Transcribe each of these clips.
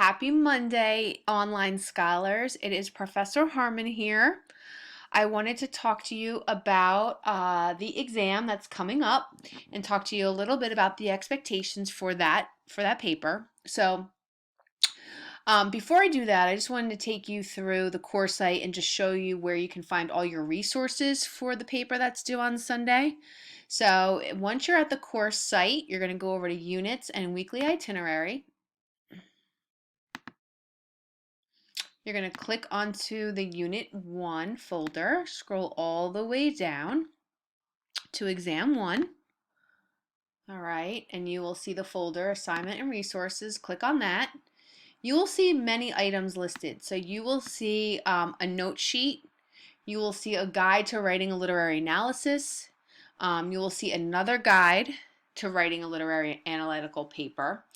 Happy Monday, online scholars. It is Professor Harmon here. I wanted to talk to you about the exam that's coming up and talk to you a little bit about the expectations for that paper. Before I do that, I just wanted to take you through the course site and just show you where you can find all your resources for the paper that's due on Sunday. So once you're at the course site, you're going to go over to units and weekly itinerary. You're going to click onto the Unit 1 folder, scroll all the way down to Exam 1. All right, and you will see the folder Assignment and Resources. Click on that. You will see many items listed. So you will see a note sheet. You will see a guide to writing a literary analysis. You will see another guide to writing a literary analytical paper.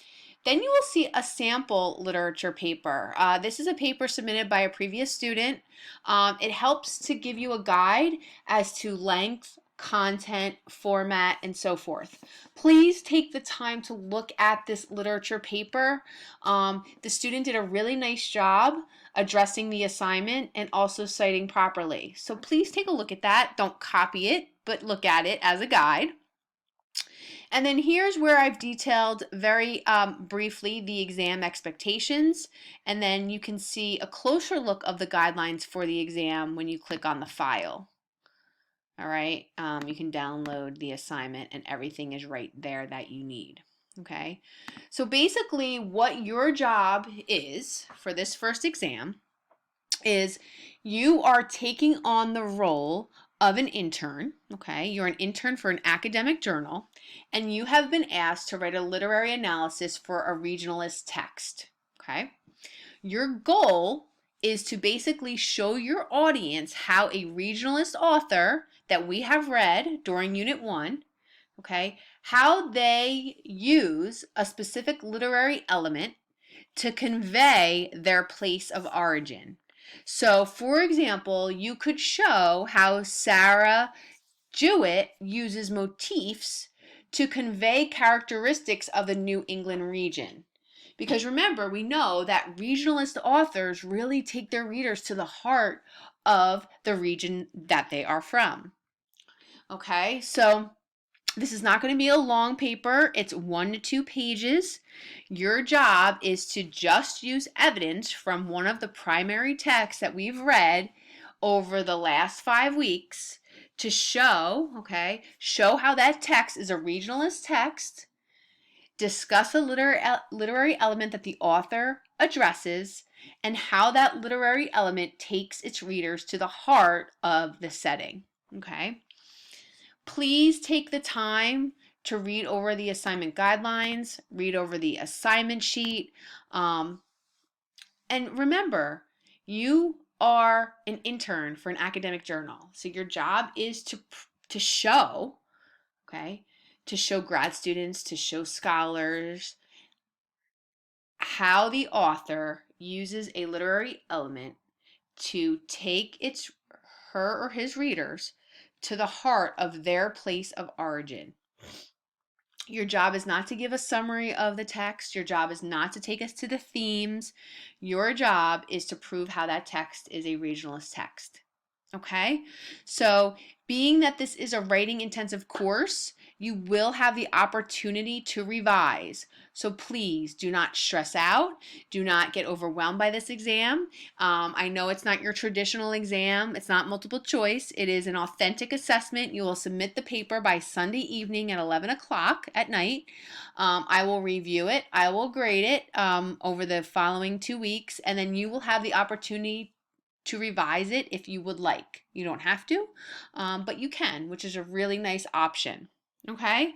Then you will see a sample literature paper. This is a paper submitted by a previous student. It helps to give you a guide as to length, content, format, and so forth. Please take the time to look at this literature paper. The student did a really nice job addressing the assignment and also citing properly. So please take a look at that. Don't copy it, but look at it as a guide. And then here's where I've detailed very briefly the exam expectations, and then you can see a closer look of the guidelines for the exam when you click on the file. All right, you can download the assignment and everything is right there that you need. Okay, so basically what your job is for this first exam is you are taking on the role of an intern, okay? You're an intern for an academic journal, and you have been asked to write a literary analysis for a regionalist text, okay? Your goal is to basically show your audience how a regionalist author that we have read during Unit 1, okay, how they use a specific literary element to convey their place of origin. So, for example, you could show how Sarah Jewett uses motifs to convey characteristics of the New England region. Because remember, we know that regionalist authors really take their readers to the heart of the region that they are from. Okay, so this is not going to be a long paper. It's 1 to 2 pages. Your job is to just use evidence from one of the primary texts that we've read over the last 5 weeks to show how that text is a regionalist text, discuss a literary element that the author addresses, and how that literary element takes its readers to the heart of the setting. Okay? Please take the time to read over the assignment guidelines, read over the assignment sheet, and remember, you are an intern for an academic journal. So your job is to show, to show grad students, to show scholars how the author uses a literary element to take her or his readers to the heart of their place of origin. Your job is not to give a summary of the text. Your job is not to take us to the themes. Your job is to prove how that text is a regionalist text. Okay? So, being that this is a writing intensive course, you will have the opportunity to revise. So please do not stress out. Do not get overwhelmed by this exam. I know it's not your traditional exam. It's not multiple choice. It is an authentic assessment. You will submit the paper by Sunday evening at 11 o'clock at night. I will review it. I will grade it over the following 2 weeks, and then you will have the opportunity to revise it if you would like. You don't have to, but you can, which is a really nice option. Okay.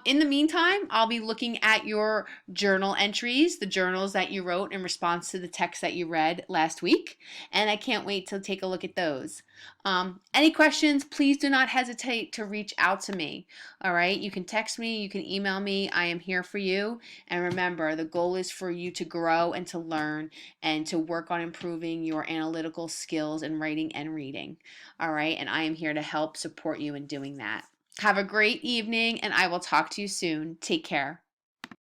In the meantime, I'll be looking at your journal entries, the journals that you wrote in response to the text that you read last week, and I can't wait to take a look at those. Any questions, please do not hesitate to reach out to me. All right. You can text me, you can email me. I am here for you. And remember, the goal is for you to grow and to learn and to work on improving your analytical skills in writing and reading. All right. And I am here to help support you in doing that. Have a great evening, and I will talk to you soon. Take care.